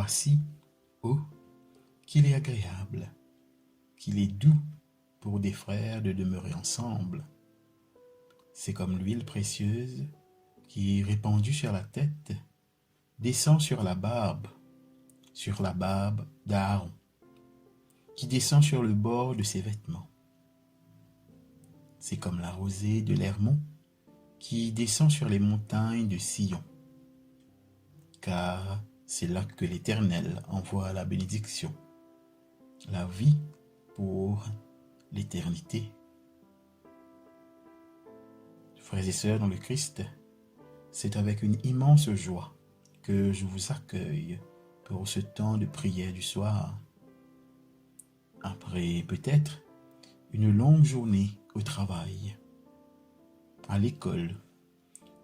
voici, oh, qu'il est agréable, qu'il est doux pour des frères de demeurer ensemble. C'est comme l'huile précieuse qui, répandue sur la tête, descend sur la barbe d'Aaron, qui descend sur le bord de ses vêtements. C'est comme la rosée de l'Hermon qui descend sur les montagnes de Sion, car c'est là que l'Éternel envoie la bénédiction, la vie pour l'éternité. Frères et sœurs dans le Christ, c'est avec une immense joie que je vous accueille pour ce temps de prière du soir. Après peut-être une longue journée au travail, à l'école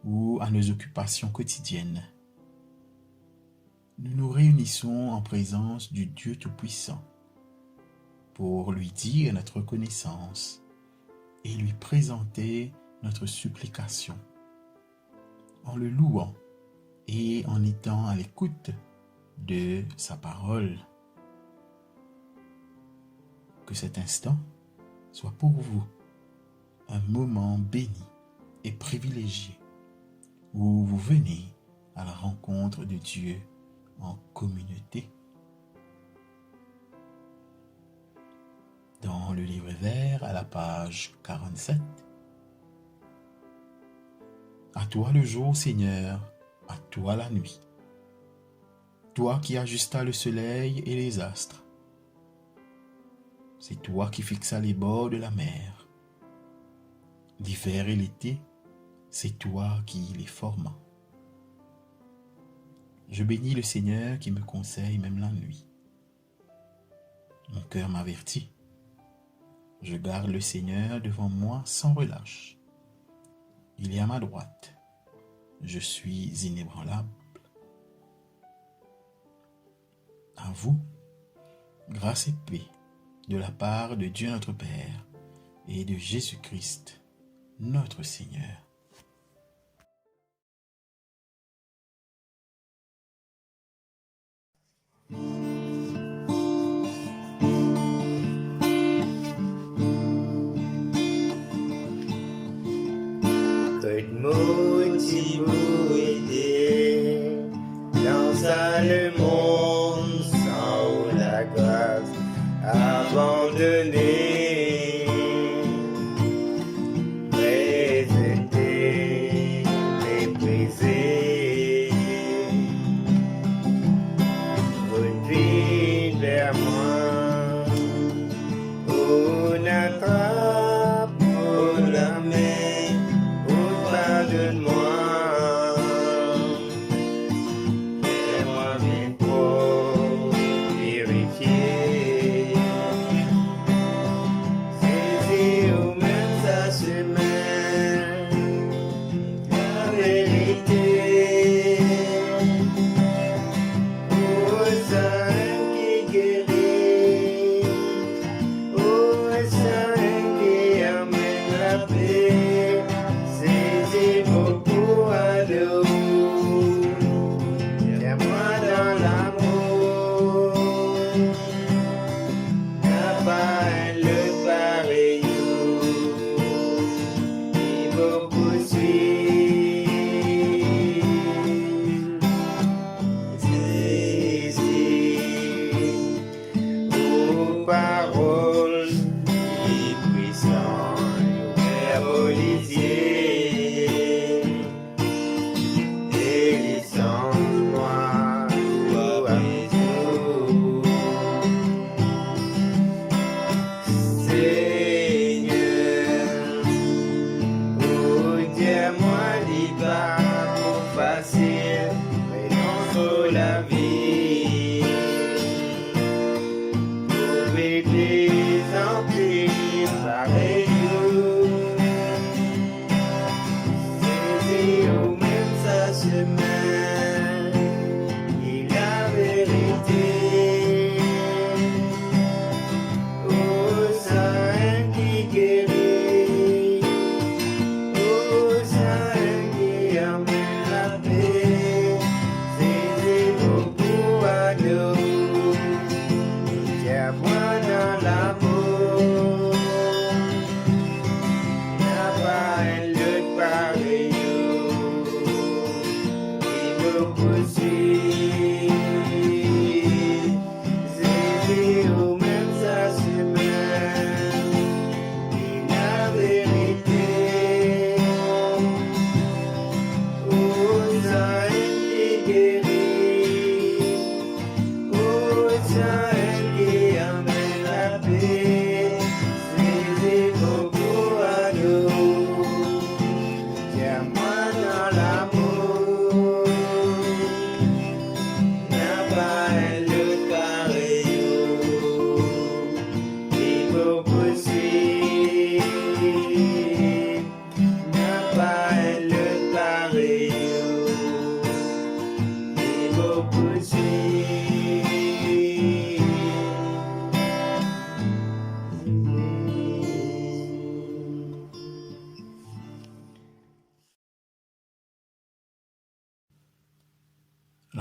ou à nos occupations quotidiennes, nous nous réunissons en présence du Dieu Tout-Puissant pour lui dire notre reconnaissance et lui présenter notre supplication, en le louant et en étant à l'écoute de sa parole. Que cet instant soit pour vous un moment béni et privilégié où vous venez à la rencontre de Dieu en communauté. Dans le livre vert, à la page 47, à toi le jour, Seigneur, à toi la nuit. Toi qui ajustas le soleil et les astres. C'est toi qui fixas les bords de la mer. L'hiver et l'été, c'est toi qui les formas. Je bénis le Seigneur qui me conseille même la nuit. Mon cœur m'avertit. Je garde le Seigneur devant moi sans relâche. Il est à ma droite. Je suis inébranlable. À vous, grâce et paix de la part de Dieu notre Père et de Jésus-Christ, notre Seigneur. Dans le monde sans la grâce abandonnée, présenté, méprisé, reviens vers moi, on attrape pour la main, on pardonne-moi.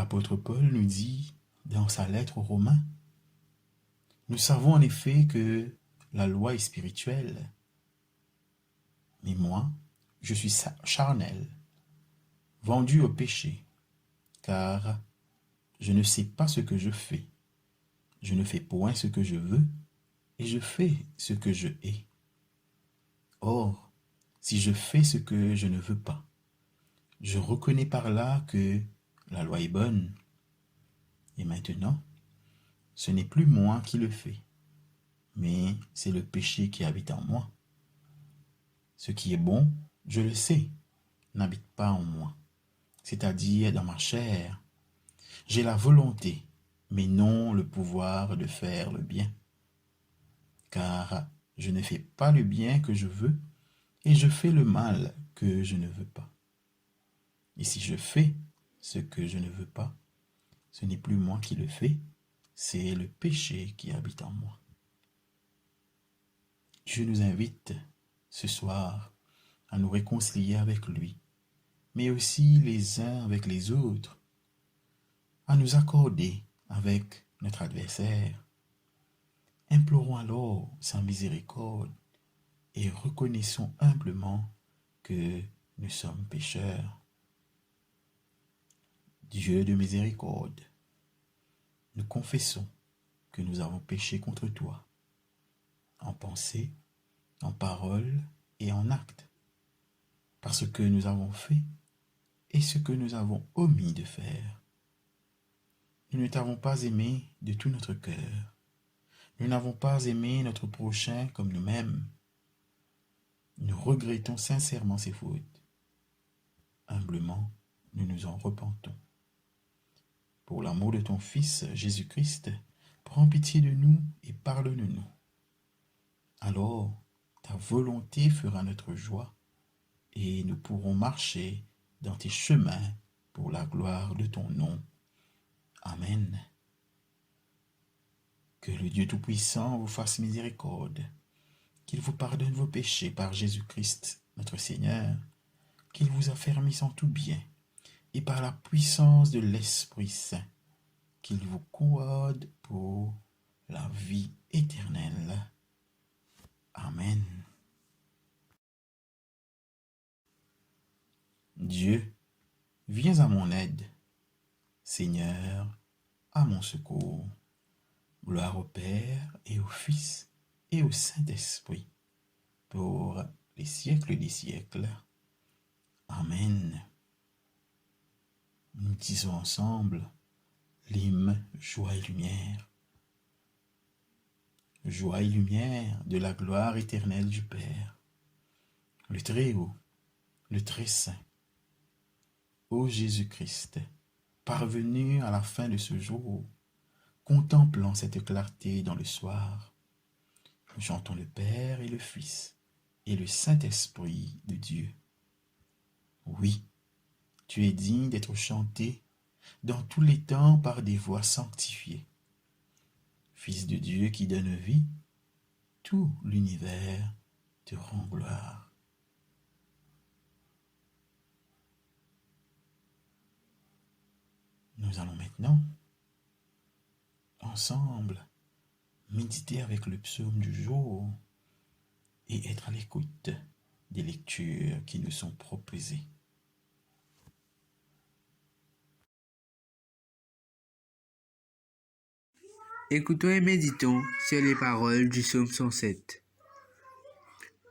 l'apôtre Paul nous dit dans sa lettre aux Romains, nous savons en effet que la loi est spirituelle, mais moi, je suis charnel, vendu au péché, car je ne sais pas ce que je fais. Je ne fais point ce que je veux, et je fais ce que je hais. Or, si je fais ce que je ne veux pas, je reconnais par là que la loi est bonne. Et maintenant, ce n'est plus moi qui le fais, mais c'est le péché qui habite en moi. Ce qui est bon, je le sais, n'habite pas en moi, c'est-à-dire dans ma chair. J'ai la volonté, mais non le pouvoir de faire le bien. Car je ne fais pas le bien que je veux, et je fais le mal que je ne veux pas. Et si je fais ce que je ne veux pas, ce n'est plus moi qui le fais, c'est le péché qui habite en moi. Dieu nous invite ce soir à nous réconcilier avec lui, mais aussi les uns avec les autres, à nous accorder avec notre adversaire. Implorons alors sa miséricorde et reconnaissons humblement que nous sommes pécheurs. Dieu de miséricorde, nous confessons que nous avons péché contre toi, en pensée, en parole et en acte, parce que nous avons fait et ce que nous avons omis de faire. Nous ne t'avons pas aimé de tout notre cœur. Nous n'avons pas aimé notre prochain comme nous-mêmes. Nous regrettons sincèrement ces fautes. Humblement, nous nous en repentons. Pour l'amour de ton Fils, Jésus-Christ, prends pitié de nous et pardonne-nous. Alors, ta volonté fera notre joie et nous pourrons marcher dans tes chemins pour la gloire de ton nom. Amen. Que le Dieu Tout-Puissant vous fasse miséricorde, qu'il vous pardonne vos péchés par Jésus-Christ, notre Seigneur, qu'il vous affermisse en tout bien, et par la puissance de l'Esprit Saint, qu'il vous concorde pour la vie éternelle. Amen. Dieu, viens à mon aide. Seigneur, à mon secours. Gloire au Père et au Fils et au Saint-Esprit, pour les siècles des siècles. Amen. Nous disons ensemble l'hymne Joie et lumière. Joie et lumière de la gloire éternelle du Père, le Très-Haut, le Très-Saint. Ô Jésus-Christ, parvenu à la fin de ce jour, contemplant cette clarté dans le soir, nous chantons le Père et le Fils et le Saint-Esprit de Dieu. Oui, tu es digne d'être chanté dans tous les temps par des voix sanctifiées. Fils de Dieu qui donne vie, tout l'univers te rend gloire. Nous allons maintenant, ensemble, méditer avec le psaume du jour et être à l'écoute des lectures qui nous sont proposées. Écoutons et méditons sur les paroles du psaume 107.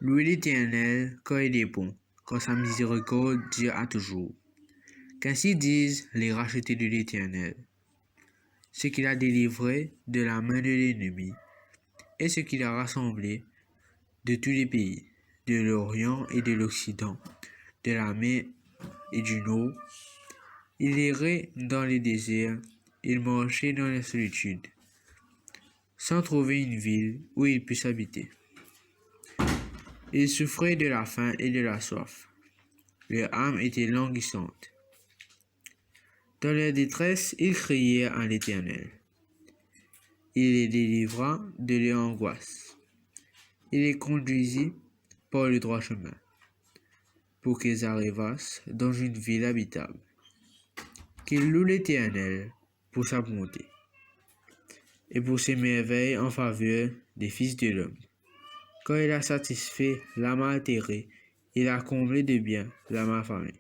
Louez l'Éternel quand il est bon, quand sa miséricorde dure à toujours. Qu'ainsi disent les rachetés de l'Éternel, ceux qu'il a délivrés de la main de l'ennemi, et ceux qu'il a rassemblés de tous les pays, de l'Orient et de l'Occident, de la mer et du Nord. Il errait dans les déserts, il marchait dans la solitude, sans trouver une ville où il puisse habiter. Ils souffraient de la faim et de la soif. Leur âme était languissante. Dans leur détresse, ils crièrent à l'Éternel. Il les délivra de leur angoisse. Il les conduisit par le droit chemin, pour qu'ils arrivassent dans une ville habitable. Qu'il loue l'Éternel pour sa bonté et pour ses merveilles en faveur des fils de l'homme. Quand il a satisfait l'âme altérée, il a comblé de bien l'âme affamée.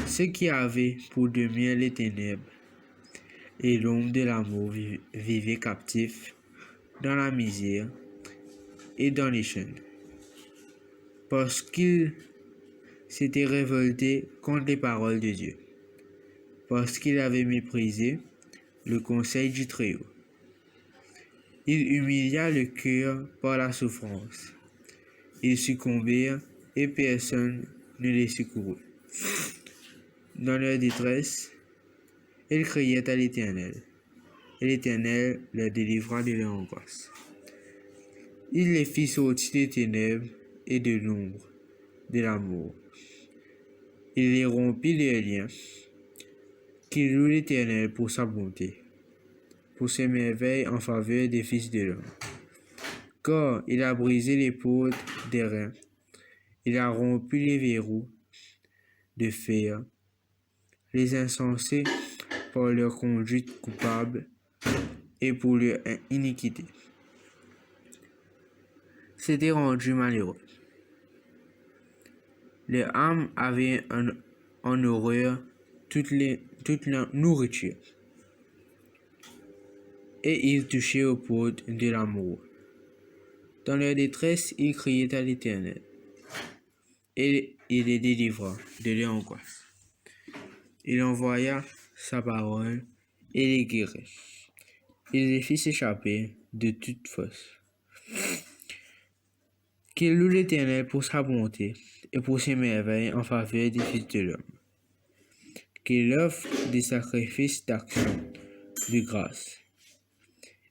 Ceux qui avaient pour demeure les ténèbres et l'ombre de l'amour vivaient captifs dans la misère et dans les chaînes, parce qu'ils s'étaient révoltés contre les paroles de Dieu, parce qu'ils avaient méprisé le conseil du Très-Haut. Il humilia le cœur par la souffrance. Ils succombèrent et personne ne les secourut. Dans leur détresse, ils criaient à l'Éternel, et l'Éternel leur délivra de leur angoisse. Il les fit sortir des ténèbres et de l'ombre de l'amour. Il les rompit leurs liens. Qu'il loue l'Éternel pour sa bonté, pour ses merveilles en faveur des fils de l'homme. Car il a brisé les portes des reins, il a rompu les verrous de fer. Les insensés, par leur conduite coupable et pour leur iniquité, s'étaient rendus malheureux. Leur âme avait en horreur toute la nourriture, et ils touchaient aux portes de l'amour. Dans leur détresse, ils criaient à l'Éternel, et il les délivra de leur angoisse. Il envoya sa parole et les guérit. Il les fit s'échapper de toute fosse. Qu'il loue l'Éternel pour sa bonté et pour ses merveilles en faveur des fils de l'homme. Qu'il offre des sacrifices d'action de grâce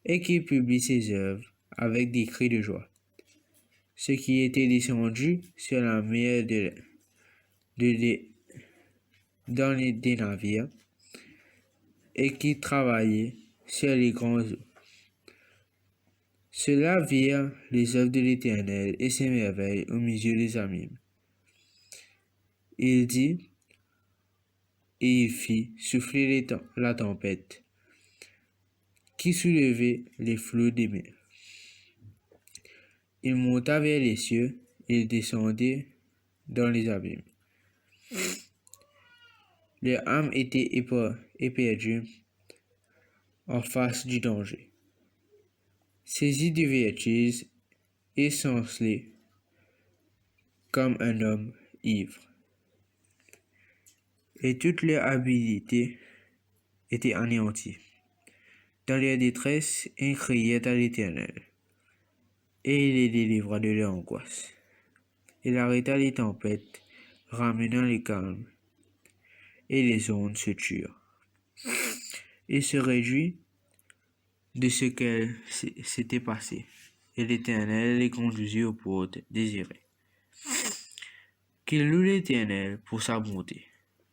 et qu'il publie ses œuvres avec des cris de joie. Ceux qui étaient descendus sur la mer dans des navires et qui travaillaient sur les grands eaux. Ceux-là virent les œuvres de l'Éternel et ses merveilles au milieu des abîmes. Il dit, et il fit souffler la tempête, qui soulevait les flots des mers. Il monta vers les cieux, il descendait dans les abîmes. Leur âme était éperdue en face du danger. Saisi de vertige, étincelé comme un homme ivre. Et toute leur habileté était anéantie. Dans leur détresse, ils criaient à l'Éternel, et il les délivra de leur angoisse. Il arrêta les tempêtes, ramenant les calmes, et les ondes se turent. Il se réjouit de ce qu'elle s'était passé, et l'Éternel les conduisit aux portes désirées. Qu'il loue l'Éternel pour sa bonté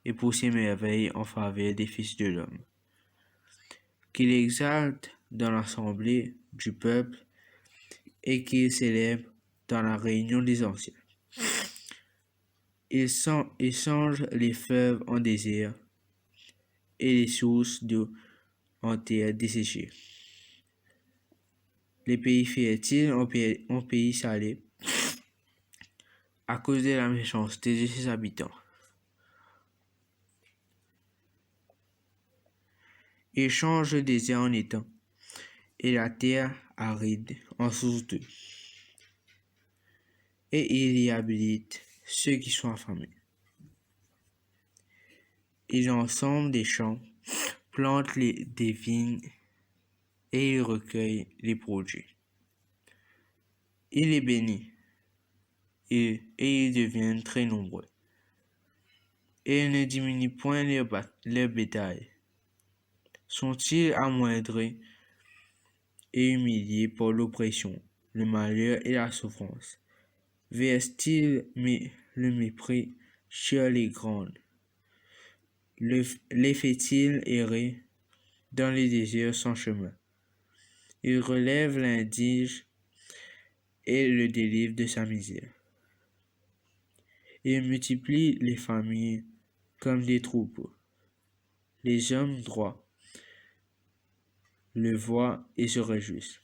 et pour ses merveilles en faveur des fils de l'homme. Qu'il exalte dans l'assemblée du peuple et qu'il célèbre dans la réunion des anciens. Il change les fleuves en désert et les sources d'eau en terre desséchée. Les pays fertiles en pays salé à cause de la méchanceté de ses habitants. Il change le désert en étang et la terre aride en source d'eau. Et il y habite ceux qui sont affamés. Il ensemble des champs, plante des vignes et il recueille les produits. Il les bénit et ils deviennent très nombreux. Et il ne diminue point leur bétail. Sont-ils amoindris et humiliés par l'oppression, le malheur et la souffrance? Versent-ils le mépris sur les grandes? Les fait-il errer dans les déserts sans chemin? Il relève l'indige et le délivre de sa misère. Il multiplie les familles comme des troupeaux. Les hommes droits le voient et se réjouissent.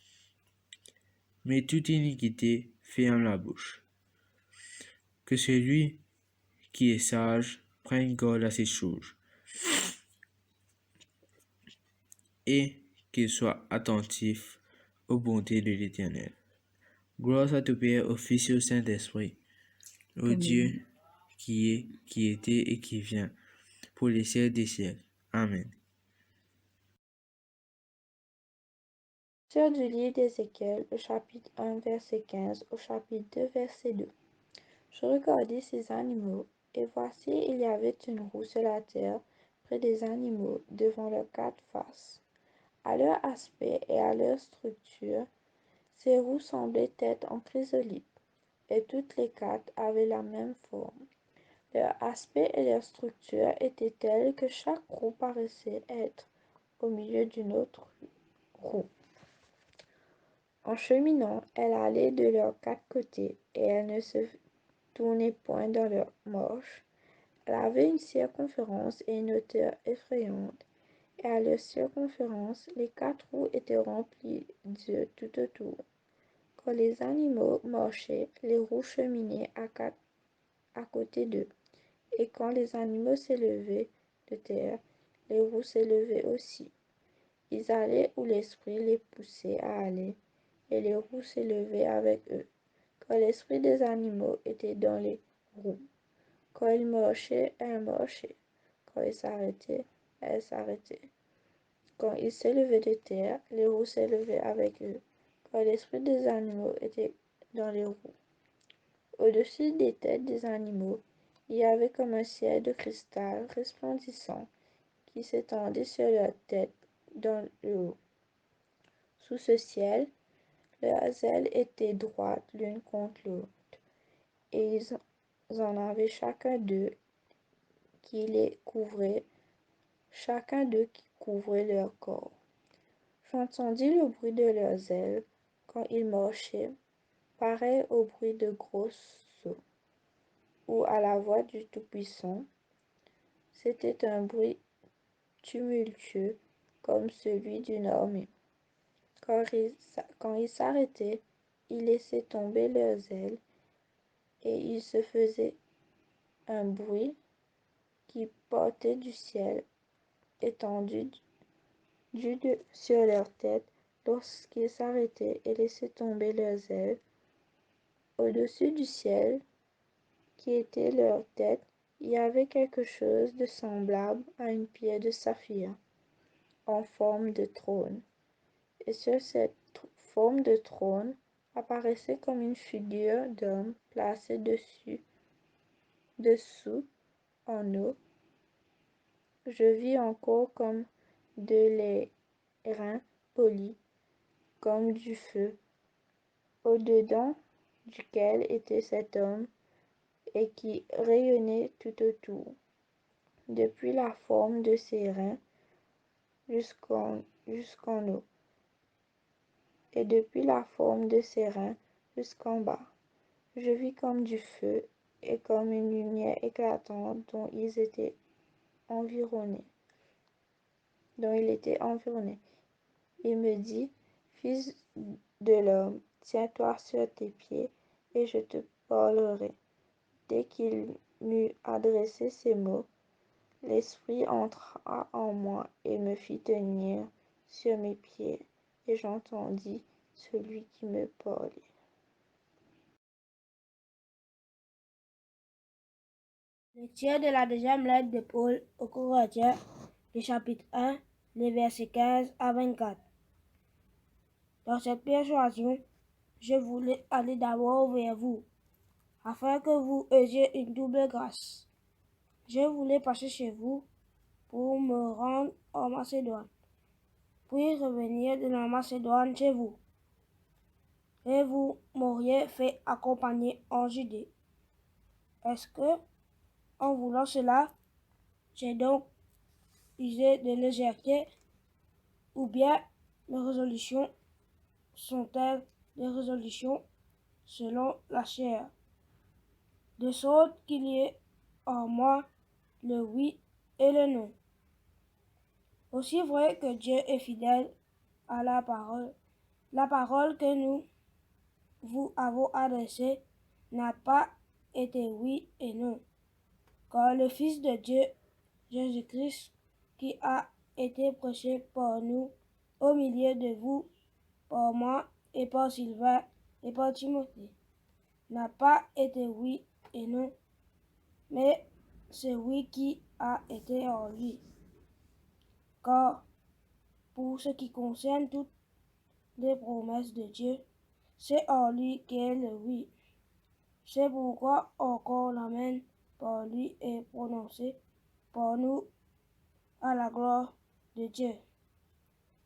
Mais toute iniquité ferme la bouche. Que celui qui est sage prenne garde à ces choses, et qu'il soit attentif aux bontés de l'Éternel. Gloire à ton Père, au Fils et au Saint-Esprit, au Dieu qui est, qui était et qui vient, pour les siècles des siècles. Amen. Lecture du livre d'Ézéchiel, au chapitre 1, verset 15, au chapitre 2, verset 2. Je regardais ces animaux, et voici, il y avait une roue sur la terre, près des animaux, devant leurs quatre faces. À leur aspect et à leur structure, ces roues semblaient être en chrysolite, et toutes les quatre avaient la même forme. Leur aspect et leur structure étaient tels que chaque roue paraissait être au milieu d'une autre roue. En cheminant, elles allaient de leurs quatre côtés, et elles ne se tournaient point dans leur marche. Elles avaient une circonférence et une hauteur effrayantes, et à leur circonférence, les quatre roues étaient remplies d'yeux tout autour. Quand les animaux marchaient, les roues cheminaient à côté d'eux, et quand les animaux s'élevaient de terre, les roues s'élevaient aussi. Ils allaient où l'esprit les poussait à aller, et les roues s'élevaient avec eux. Quand l'esprit des animaux était dans les roues, quand ils marchaient, elles marchaient. Quand ils s'arrêtaient, elles s'arrêtaient. Quand ils s'élevaient de terre, les roues s'élevaient avec eux. Quand l'esprit des animaux était dans les roues. Au-dessus des têtes des animaux, il y avait comme un ciel de cristal resplendissant qui s'étendait sur leurs têtes dans le haut. Sous ce ciel, leurs ailes étaient droites l'une contre l'autre, et ils en avaient chacun d'eux qui les couvrait, chacun d'eux qui couvrait leur corps. J'entendis le bruit de leurs ailes quand ils marchaient, pareil au bruit de gros sauts, ou à la voix du Tout-Puissant. C'était un bruit tumultueux comme celui d'une armée. Quand ils s'arrêtaient, ils laissaient tomber leurs ailes, et il se faisait un bruit qui partait du ciel étendu sur leur tête lorsqu'ils s'arrêtaient et laissaient tomber leurs ailes. Au-dessus du ciel, qui était leur tête, il y avait quelque chose de semblable à une pierre de saphir, en forme de trône. Et sur cette forme de trône apparaissait comme une figure d'homme placée dessous, en eau. Je vis encore comme de l'airain poli, comme du feu, au-dedans duquel était cet homme, et qui rayonnait tout autour, depuis la forme de ses reins jusqu'en haut, et depuis la forme de ses reins jusqu'en bas. Je vis comme du feu et comme une lumière éclatante dont il était environné. Il me dit, Fils de l'homme, tiens-toi sur tes pieds, et je te parlerai. Dès qu'il m'eut adressé ces mots, l'Esprit entra en moi et me fit tenir sur mes pieds, et j'entendis celui qui me parlait. Lecture de la deuxième lettre de Paul aux Corinthiens, le chapitre 1, les versets 15 à 24. Dans cette persuasion, je voulais aller d'abord vers vous, afin que vous ayez une double grâce. Je voulais passer chez vous pour me rendre en Macédoine, puis revenir de la Macédoine chez vous, et vous m'auriez fait accompagner en Judée. Est-ce que, en voulant cela, j'ai donc usé de légèreté, ou bien mes résolutions sont-elles des résolutions selon la chair, de sorte qu'il y ait en moi le oui et le non. Aussi vrai que Dieu est fidèle à la parole que nous vous avons adressée n'a pas été oui et non. Car le Fils de Dieu, Jésus-Christ, qui a été prêché par nous au milieu de vous, par moi et par Sylvain et par Timothée, n'a pas été oui et non, mais c'est oui qui a été en lui. Car pour ce qui concerne toutes les promesses de Dieu, c'est en lui qu'est le oui. C'est pourquoi encore l'amen par lui est prononcé par nous à la gloire de Dieu.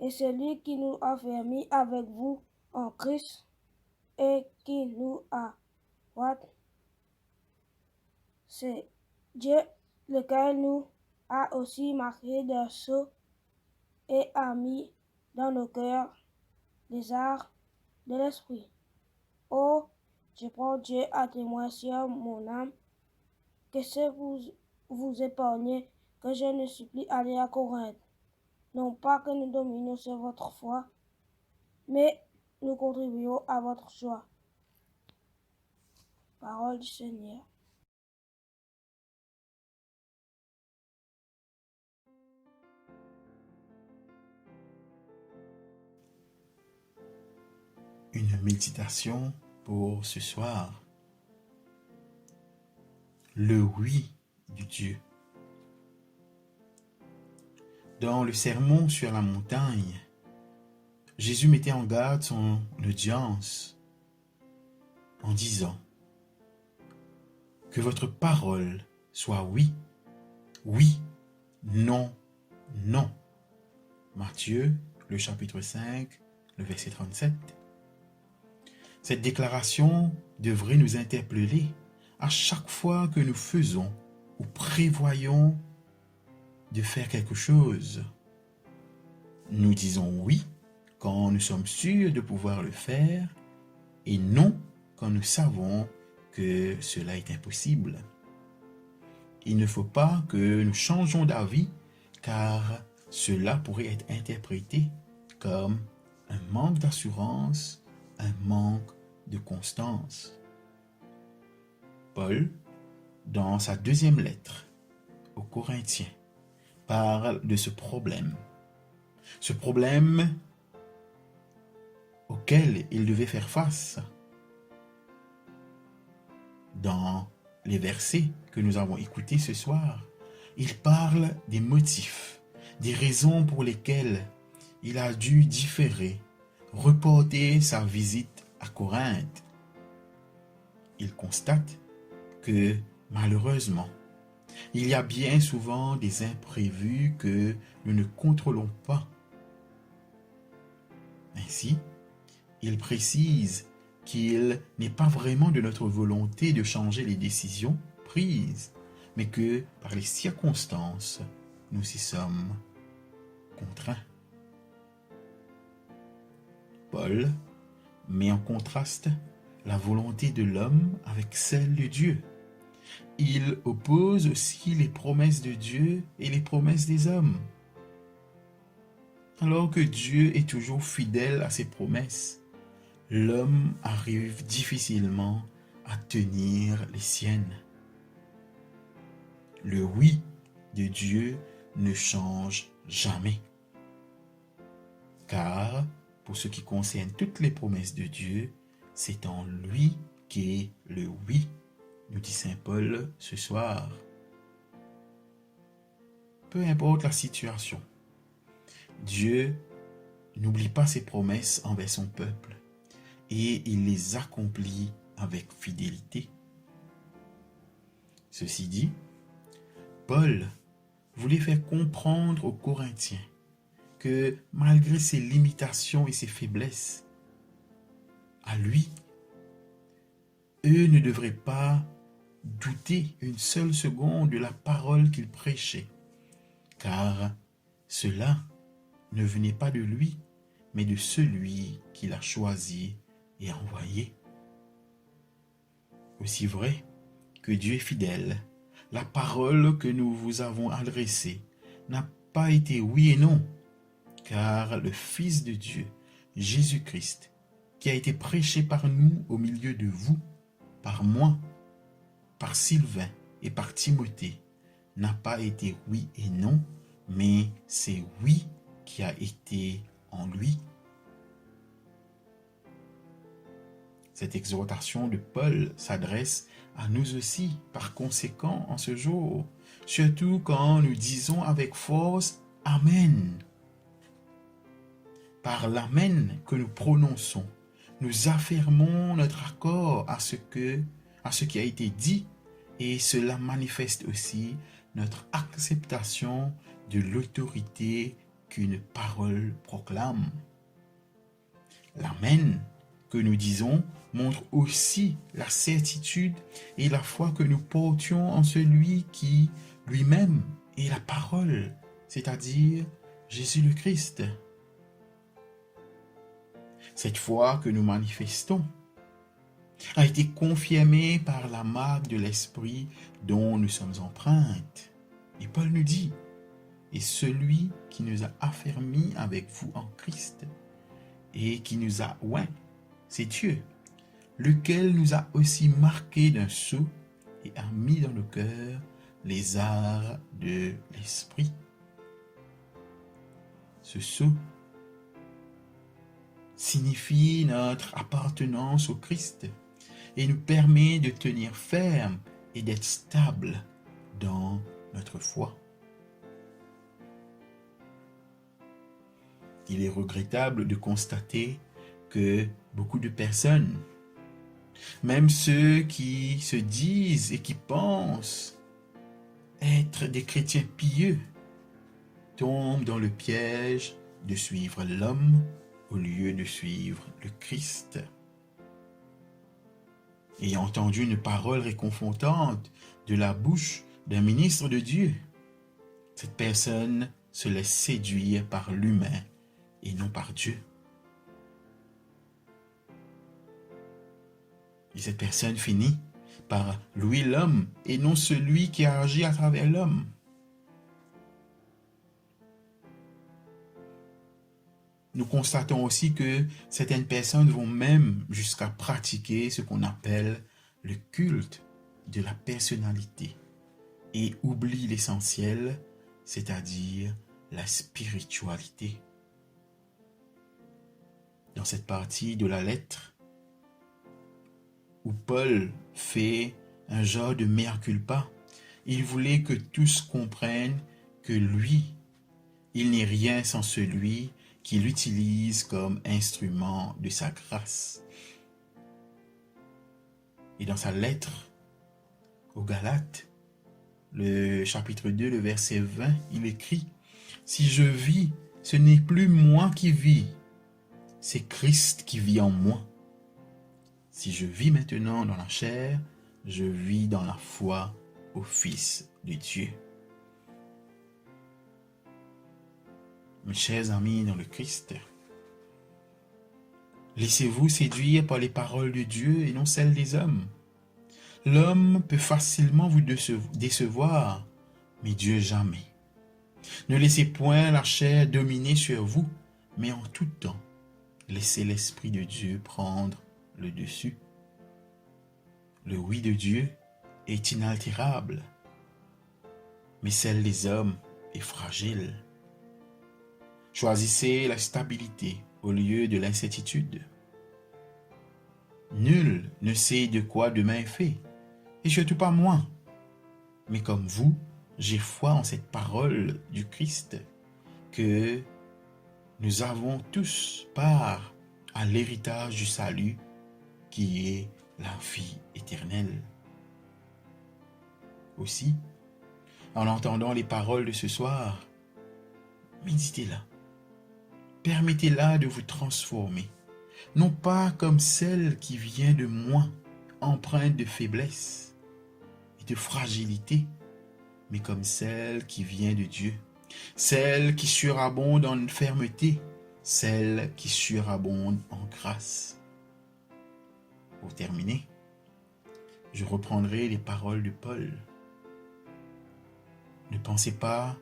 Et celui qui nous a fermis avec vous en Christ et qui nous a droite, c'est Dieu lequel nous a aussi marqué d'un sceau et a mis dans nos cœurs les arts de l'esprit. Oh, je prends Dieu à témoin sur mon âme, que c'est vous épargnez, que je ne supplie aller à Corinthe. Non pas que nous dominions sur votre foi, mais nous contribuons à votre joie. Parole du Seigneur. Une méditation pour ce soir. Le oui de Dieu. Dans le sermon sur la montagne, Jésus mettait en garde son audience en disant que votre parole soit oui, oui, non, non. Matthieu, le chapitre 5, le verset 37. Cette déclaration devrait nous interpeller à chaque fois que nous faisons ou prévoyons de faire quelque chose. Nous disons oui quand nous sommes sûrs de pouvoir le faire et non quand nous savons que cela est impossible. Il ne faut pas que nous changions d'avis car cela pourrait être interprété comme un manque d'assurance, un manque de constance. Paul, dans sa deuxième lettre aux Corinthiens, parle de ce problème auquel il devait faire face. Dans les versets que nous avons écoutés ce soir, il parle des motifs, des raisons pour lesquelles il a dû différer, reporter sa visite à Corinthe. Il constate que, malheureusement, il y a bien souvent des imprévus que nous ne contrôlons pas. Ainsi, il précise qu'il n'est pas vraiment de notre volonté de changer les décisions prises, mais que par les circonstances, nous y sommes contraints. Paul met en contraste la volonté de l'homme avec celle de Dieu. Il oppose aussi les promesses de Dieu et les promesses des hommes. Alors que Dieu est toujours fidèle à ses promesses, l'homme arrive difficilement à tenir les siennes. Le oui de Dieu ne change jamais. Car, pour ce qui concerne toutes les promesses de Dieu, c'est en lui qu'est le oui, nous dit saint Paul ce soir. Peu importe la situation, Dieu n'oublie pas ses promesses envers son peuple et il les accomplit avec fidélité. Ceci dit, Paul voulait faire comprendre aux Corinthiens que malgré ses limitations et ses faiblesses, à lui, eux ne devraient pas douter une seule seconde de la parole qu'il prêchait, car cela ne venait pas de lui, mais de celui qu'il a choisi et envoyé. Aussi vrai que Dieu est fidèle, la parole que nous vous avons adressée n'a pas été oui et non, car le Fils de Dieu, Jésus-Christ, qui a été prêché par nous au milieu de vous, par moi, par Sylvain et par Timothée, n'a pas été oui et non, mais c'est oui qui a été en lui. Cette exhortation de Paul s'adresse à nous aussi, par conséquent, en ce jour, surtout quand nous disons avec force « Amen ». Par l'Amen que nous prononçons, nous affirmons notre accord à ce qui a été dit, et cela manifeste aussi notre acceptation de l'autorité qu'une parole proclame. L'Amen que nous disons montre aussi la certitude et la foi que nous portions en celui qui lui-même est la parole, c'est-à-dire Jésus le Christ. Cette foi que nous manifestons a été confirmée par la marque de l'Esprit dont nous sommes empreintes. Et Paul nous dit, « Et celui qui nous a affermis avec vous en Christ, et qui nous a oints, c'est Dieu, lequel nous a aussi marqués d'un sceau et a mis dans nos cœurs les arts de l'Esprit. » Ce sceau signifie notre appartenance au Christ et nous permet de tenir ferme et d'être stable dans notre foi. Il est regrettable de constater que beaucoup de personnes, même ceux qui se disent et qui pensent être des chrétiens pieux, tombent dans le piège de suivre l'homme au lieu de suivre le Christ. Ayant entendu une parole réconfortante de la bouche d'un ministre de Dieu, cette personne se laisse séduire par l'humain et non par Dieu. Et cette personne finit par louer l'homme et non celui qui a agi à travers l'homme. Nous constatons aussi que certaines personnes vont même jusqu'à pratiquer ce qu'on appelle le culte de la personnalité et oublient l'essentiel, c'est-à-dire la spiritualité. Dans cette partie de la lettre, où Paul fait un genre de mea culpa, il voulait que tous comprennent que lui, il n'est rien sans celui qui l'utilise comme instrument de sa grâce. Et dans sa lettre aux Galates, le chapitre 2, le verset 20, il écrit « Si je vis, ce n'est plus moi qui vis, c'est Christ qui vit en moi. Si je vis maintenant dans la chair, je vis dans la foi au Fils de Dieu. » Mes chers amis dans le Christ, laissez-vous séduire par les paroles de Dieu et non celles des hommes. L'homme peut facilement vous décevoir, mais Dieu jamais. Ne laissez point la chair dominer sur vous, mais en tout temps, laissez l'Esprit de Dieu prendre le dessus. Le oui de Dieu est inaltérable, mais celle des hommes est fragile. Choisissez la stabilité au lieu de l'incertitude. Nul ne sait de quoi demain est fait, et surtout pas moi. Mais comme vous, j'ai foi en cette parole du Christ, que nous avons tous part à l'héritage du salut, qui est la vie éternelle. Aussi, en entendant les paroles de ce soir, méditez-la. Permettez-la de vous transformer, non pas comme celle qui vient de moi, empreinte de faiblesse et de fragilité, mais comme celle qui vient de Dieu, celle qui surabonde en fermeté, celle qui surabonde en grâce. Pour terminer, je reprendrai les paroles de Paul. Ne pensez pas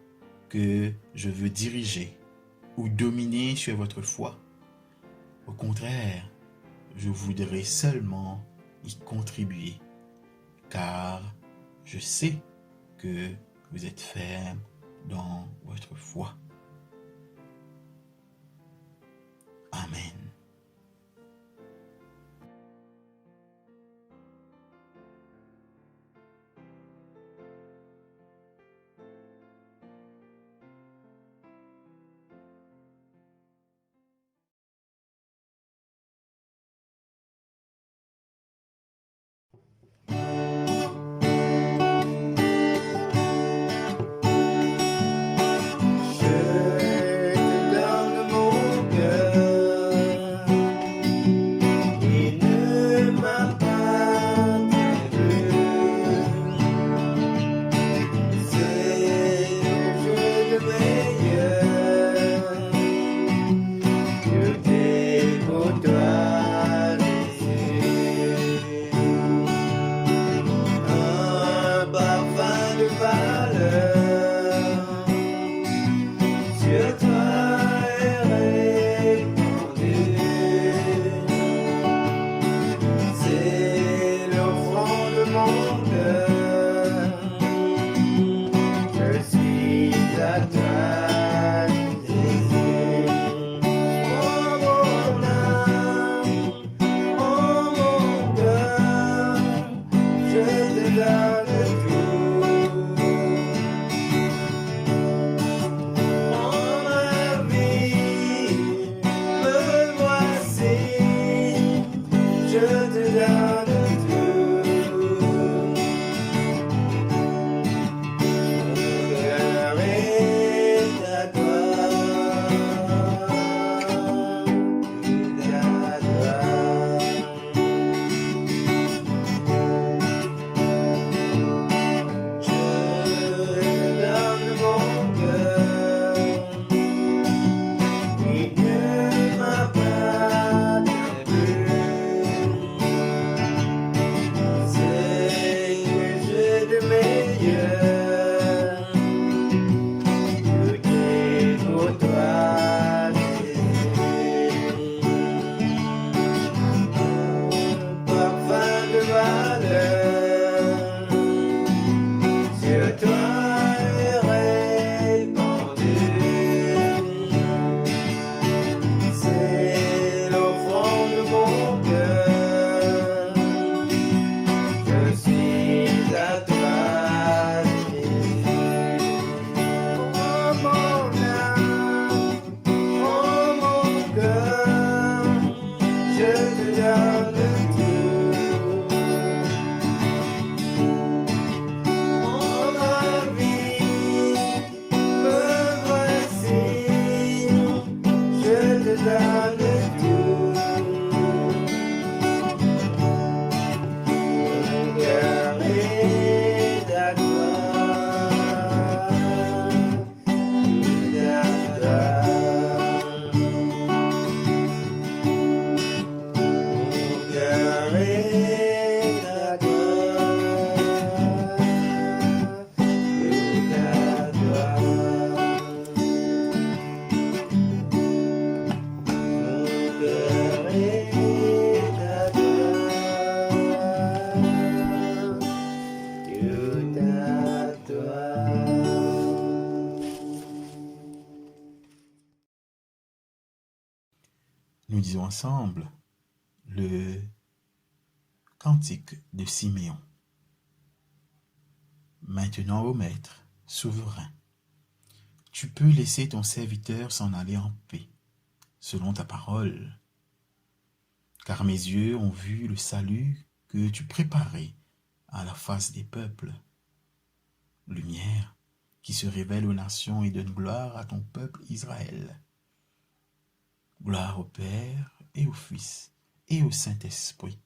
que je veux diriger ou dominer sur votre foi. Au contraire, je voudrais seulement y contribuer, car je sais que vous êtes ferme dans votre foi. Amen. Nous disons ensemble le cantique de Siméon. Maintenant, ô Maître, souverain, tu peux laisser ton serviteur s'en aller en paix, selon ta parole, car mes yeux ont vu le salut que tu préparais à la face des peuples, lumière qui se révèle aux nations et donne gloire à ton peuple Israël. Gloire au Père et au Fils et au Saint-Esprit,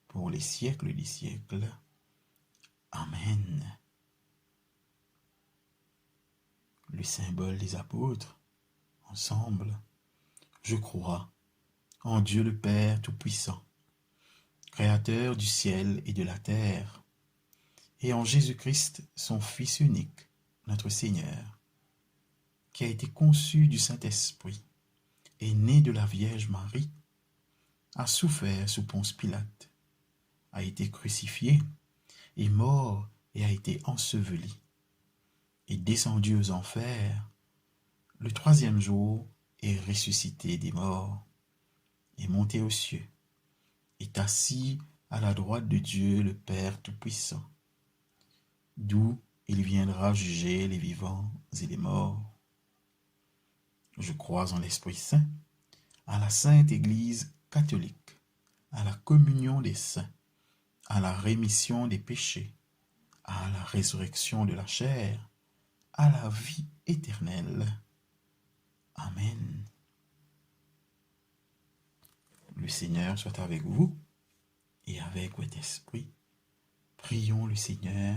pour les siècles des siècles. Amen. Le symbole des apôtres, ensemble. Je crois en Dieu le Père Tout-Puissant, Créateur du ciel et de la terre, et en Jésus-Christ, son Fils unique, notre Seigneur, qui a été conçu du Saint-Esprit et né de la Vierge Marie, a souffert sous Ponce Pilate, a été crucifié, est mort et a été enseveli, est descendu aux enfers, le troisième jour est ressuscité des morts, est monté aux cieux, est assis à la droite de Dieu le Père Tout-Puissant, d'où il viendra juger les vivants et les morts. Je crois en l'Esprit Saint, à la Sainte Église catholique, à la communion des saints, à la rémission des péchés, à la résurrection de la chair, à la vie éternelle. Amen. Le Seigneur soit avec vous et avec votre esprit. Prions le Seigneur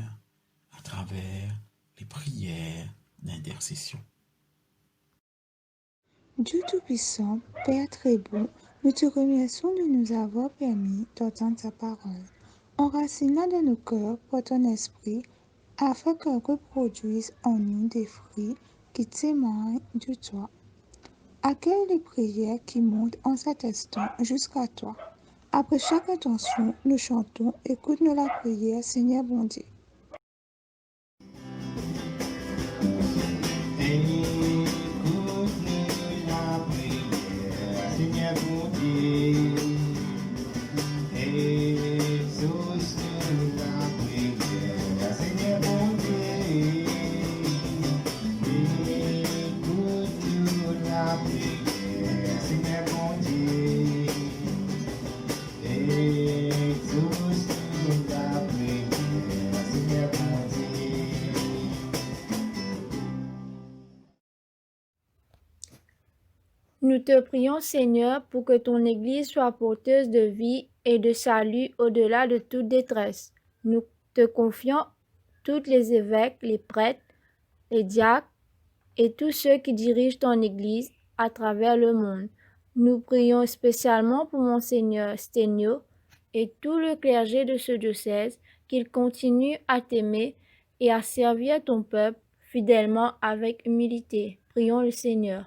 à travers les prières d'intercession. Dieu Tout-Puissant, Père très bon, nous te remercions de nous avoir permis d'entendre ta parole. Enracine-la dans nos cœurs par ton esprit, afin qu'elle reproduise en nous des fruits qui témoignent de toi. Accueille les prières qui montent en cet instant jusqu'à toi. Après chaque intention, nous chantons, écoute-nous la prière, Seigneur bon Dieu. Nous te prions, Seigneur, pour que ton Église soit porteuse de vie et de salut au-delà de toute détresse. Nous te confions tous les évêques, les prêtres, les diacres et tous ceux qui dirigent ton Église à travers le monde. Nous prions spécialement pour Monseigneur Sténio et tout le clergé de ce diocèse, qu'il continue à t'aimer et à servir ton peuple fidèlement avec humilité. Prions le Seigneur.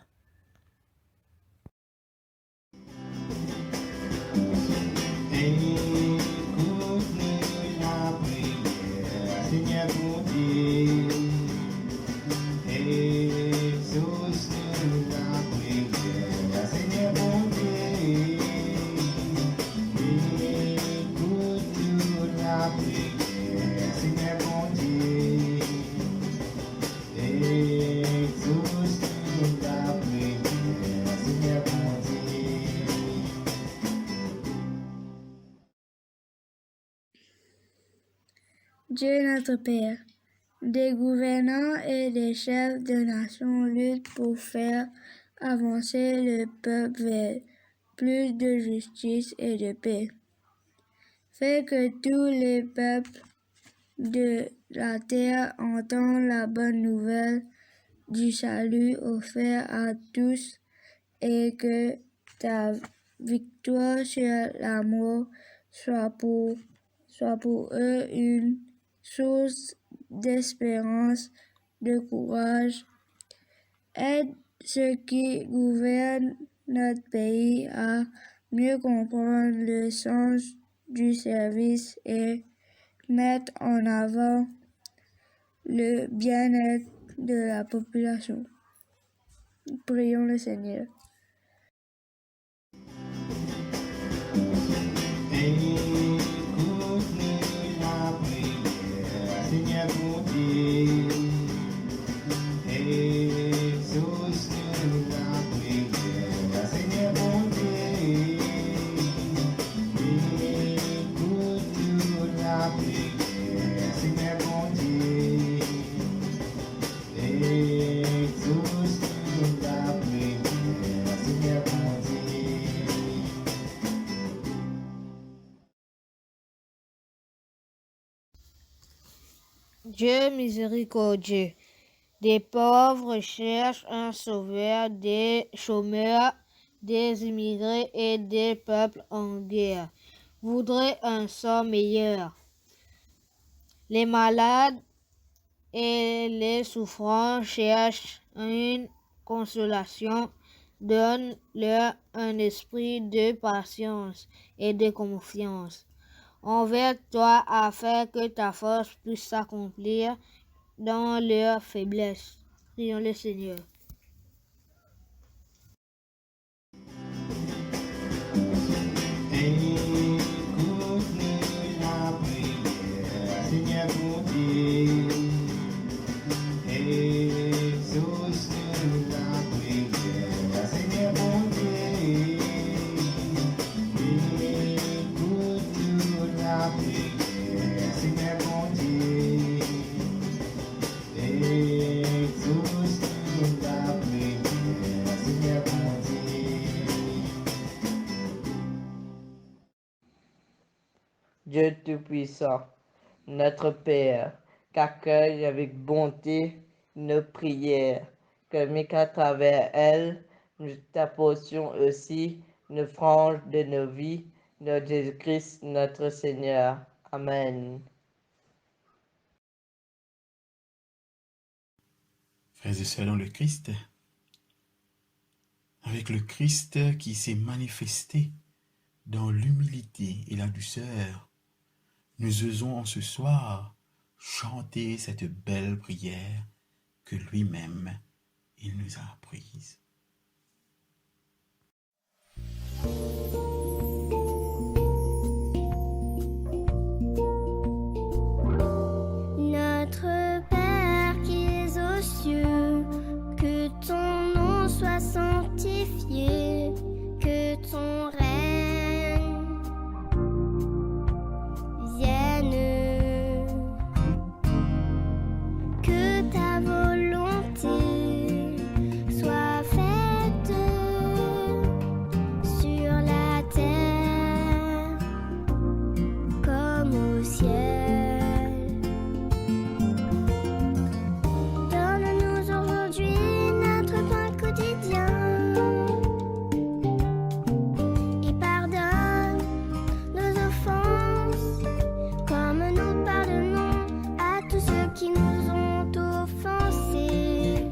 Dieu notre Père, des gouvernants et des chefs de nation luttent pour faire avancer le peuple vers plus de justice et de paix. Fais que tous les peuples de la terre entendent la bonne nouvelle du salut offert à tous et que ta victoire sur la mort soit pour eux une source d'espérance, de courage. Aide ceux qui gouvernent notre pays à mieux comprendre le sens du service et mettre en avant le bien-être de la population. Prions le Seigneur. Dieu miséricordieux, des pauvres cherchent un sauveur, des chômeurs, des immigrés et des peuples en guerre voudraient un sort meilleur. Les malades et les souffrants cherchent une consolation, donne-leur un esprit de patience et de confiance envers toi afin que ta force puisse s'accomplir dans leur faiblesse. Prions le Seigneur. Écoute-nous la prière, Seigneur mon Dieu. Exauce-nous la prière, Seigneur mon Dieu. Écoute-nous la prière, Seigneur mon Dieu. Exauce-nous la prière, Seigneur mon Dieu. Dieu Tout-Puissant, notre Père, qu'accueille avec bonté nos prières, que qu'à travers elles, nous t'apportions aussi nos franges de nos vies, notre Jésus-Christ, notre Seigneur. Amen. Frères et sœurs dans le Christ, avec le Christ qui s'est manifesté dans l'humilité et la douceur, nous osons en ce soir chanter cette belle prière que lui-même, il nous a apprise. Notre Père qui es aux cieux, que ton nom soit sanctifié, que ton règne vienne, que ta volonté soit faite sur la terre comme au ciel. Donne-nous aujourd'hui notre pain quotidien et pardonne nos offenses comme nous pardonnons à tous ceux qui nous ont offensés.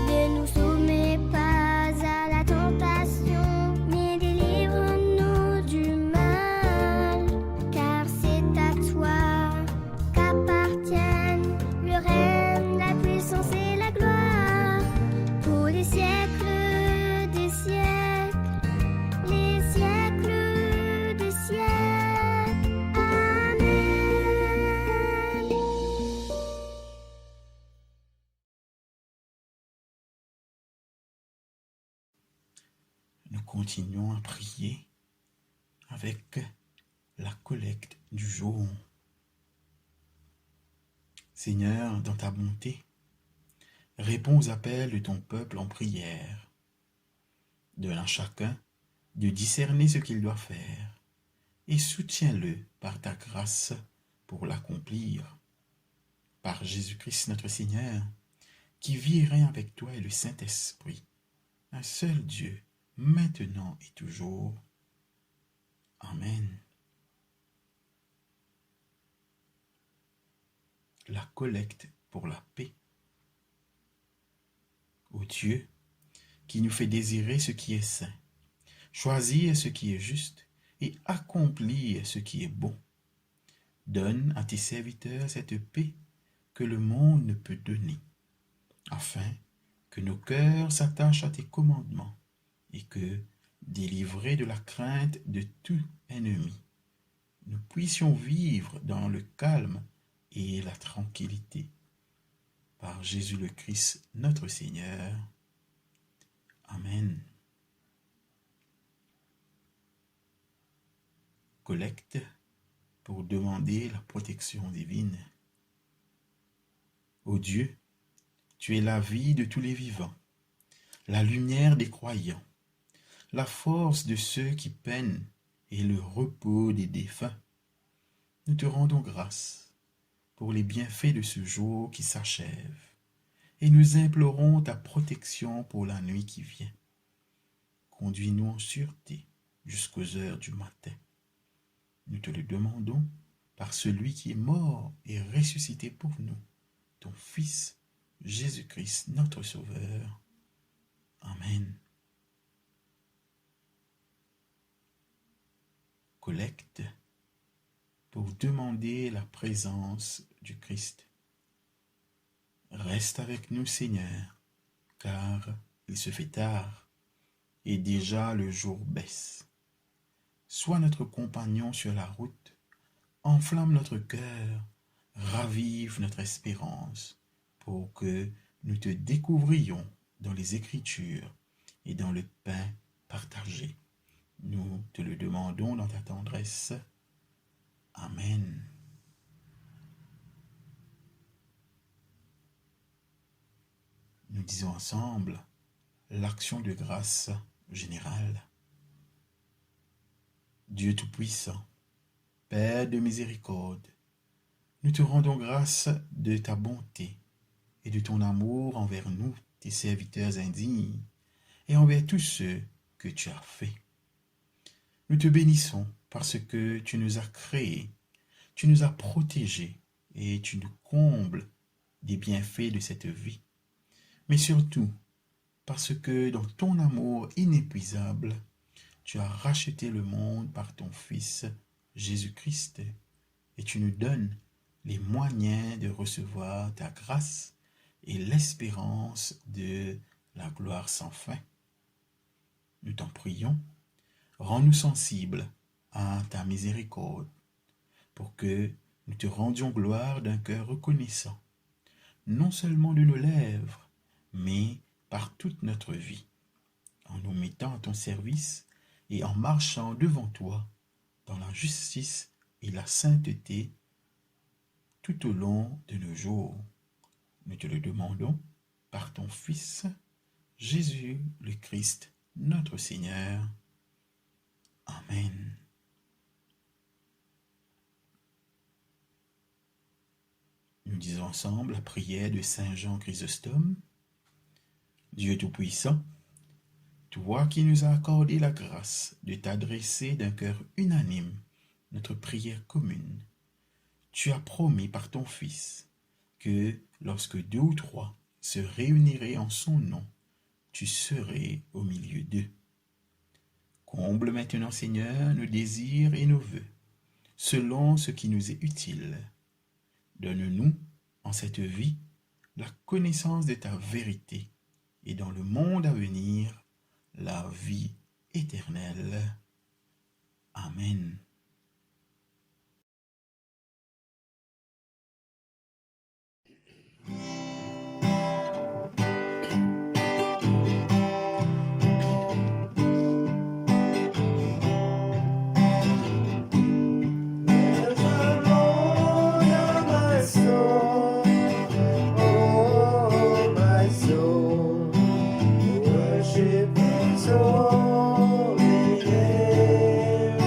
Ne nous soumets pas à la tentation, mais délivre-nous du mal, car c'est à toi qu'appartiennent le règne, la puissance et la gloire pour les siècles des siècles, les siècles des siècles. Amen. Nous continuons à prier avec la collecte du jour. Seigneur, dans ta bonté, réponds aux appels de ton peuple en prière. Donne à chacun de discerner ce qu'il doit faire et soutiens-le par ta grâce pour l'accomplir. Par Jésus-Christ notre Seigneur, qui vit et règne avec toi et le Saint-Esprit, un seul Dieu, maintenant et toujours. Amen. La collecte pour la paix. Ô Dieu, qui nous fait désirer ce qui est saint, choisir ce qui est juste et accomplir ce qui est bon, donne à tes serviteurs cette paix que le monde ne peut donner, afin que nos cœurs s'attachent à tes commandements et que, délivrés de la crainte de tout ennemi, nous puissions vivre dans le calme et la tranquillité. Par Jésus le Christ, notre Seigneur. Amen. Collecte pour demander la protection divine. Ô Dieu, tu es la vie de tous les vivants, la lumière des croyants, la force de ceux qui peinent et le repos des défunts. Nous te rendons grâce pour les bienfaits de ce jour qui s'achève et nous implorons ta protection pour la nuit qui vient. Conduis-nous en sûreté jusqu'aux heures du matin. Nous te le demandons par celui qui est mort et ressuscité pour nous, ton Fils, Jésus-Christ, notre Sauveur. Amen. Collecte pour demander la présence du Christ. Reste avec nous, Seigneur, car il se fait tard et déjà le jour baisse. Sois notre compagnon sur la route, enflamme notre cœur, ravive notre espérance, pour que nous te découvrions dans les Écritures et dans le pain partagé. Nous te le demandons dans ta tendresse. Amen. Nous disons ensemble l'action de grâce générale. Dieu Tout-Puissant, Père de miséricorde, nous te rendons grâce de ta bonté et de ton amour envers nous, tes serviteurs indignes, et envers tous ceux que tu as faits. Nous te bénissons parce que tu nous as créés, tu nous as protégés et tu nous combles des bienfaits de cette vie. Mais surtout, parce que dans ton amour inépuisable, tu as racheté le monde par ton Fils Jésus-Christ et tu nous donnes les moyens de recevoir ta grâce et l'espérance de la gloire sans fin. Nous t'en prions, rends-nous sensibles à ta miséricorde pour que nous te rendions gloire d'un cœur reconnaissant, non seulement de nos lèvres, mais par toute notre vie, en nous mettant à ton service et en marchant devant toi dans la justice et la sainteté tout au long de nos jours. Nous te le demandons par ton Fils, Jésus le Christ, notre Seigneur. Amen. Nous disons ensemble la prière de Saint Jean Chrysostome. Dieu Tout-Puissant, toi qui nous as accordé la grâce de t'adresser d'un cœur unanime notre prière commune, tu as promis par ton Fils que lorsque 2 ou 3 se réuniraient en son nom, tu serais au milieu d'eux. Comble maintenant, Seigneur, nos désirs et nos vœux, selon ce qui nous est utile. Donne-nous, en cette vie, la connaissance de ta vérité, et dans le monde à venir, la vie éternelle. Amen. There's a Lord of my soul, oh my soul, worship His holy name.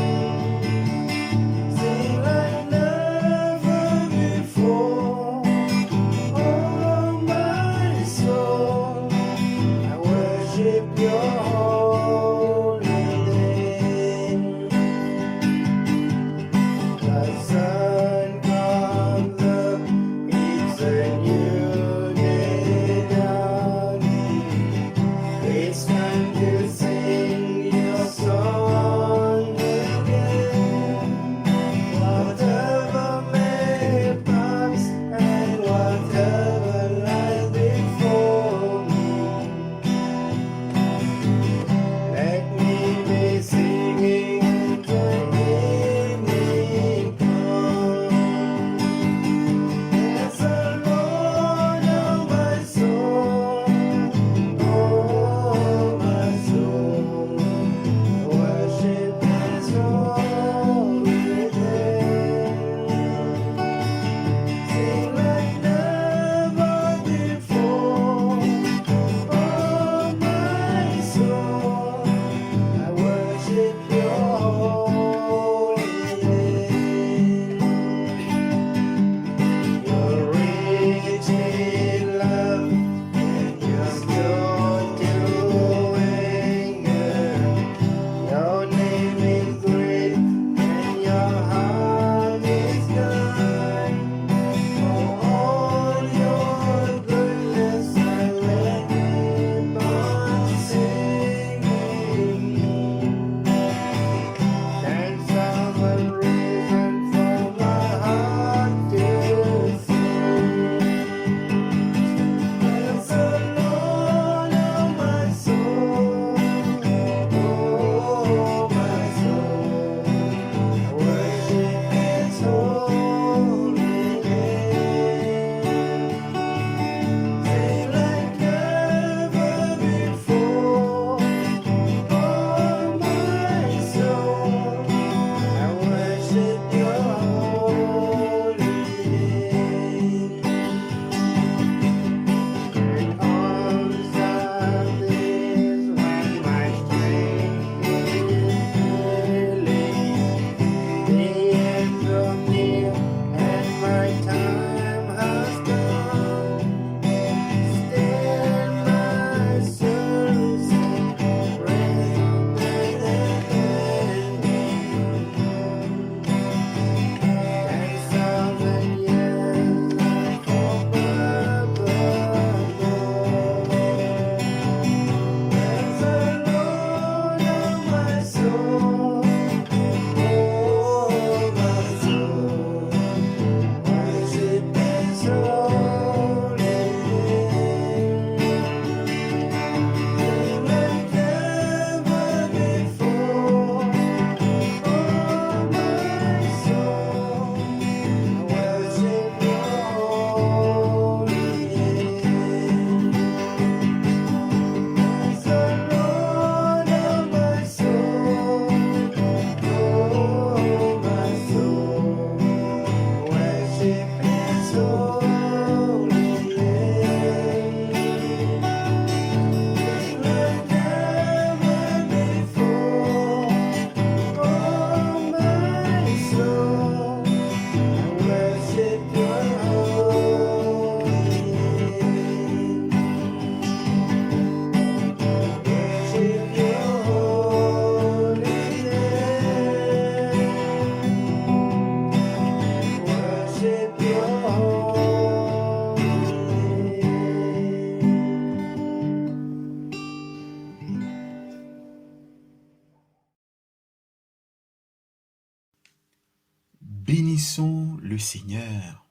Bénissons le Seigneur.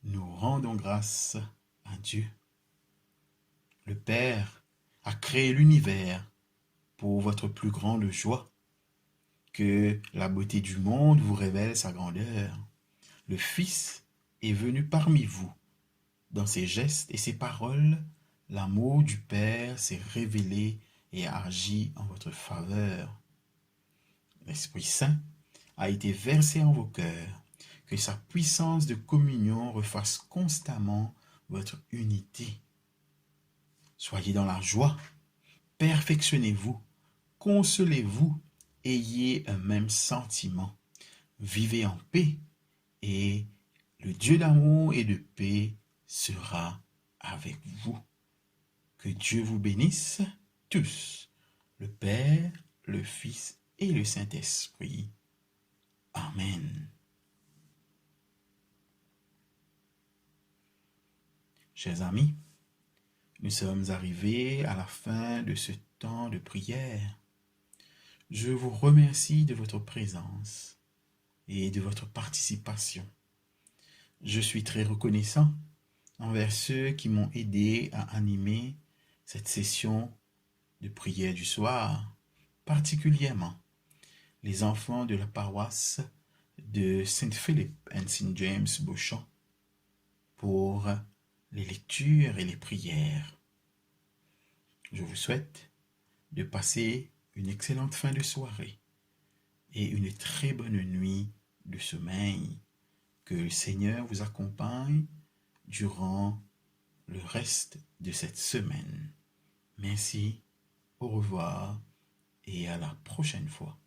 Nous rendons grâce à Dieu. Le Père a créé l'univers pour votre plus grande joie. Que la beauté du monde vous révèle sa grandeur. Le Fils est venu parmi vous. Dans ses gestes et ses paroles, l'amour du Père s'est révélé et a agi en votre faveur. L'Esprit Saint a été versé en vos cœurs. Que sa puissance de communion refasse constamment votre unité. Soyez dans la joie, perfectionnez-vous, consolez-vous, ayez un même sentiment, vivez en paix et le Dieu d'amour et de paix sera avec vous. Que Dieu vous bénisse tous, le Père, le Fils et le Saint-Esprit. Amen. Chers amis, nous sommes arrivés à la fin de ce temps de prière. Je vous remercie de votre présence et de votre participation. Je suis très reconnaissant envers ceux qui m'ont aidé à animer cette session de prière du soir, particulièrement les enfants de la paroisse de Saint Philip and Saint James Beauchamp pour les lectures et les prières. Je vous souhaite de passer une excellente fin de soirée et une très bonne nuit de sommeil. Que le Seigneur vous accompagne durant le reste de cette semaine. Merci, au revoir et à la prochaine fois.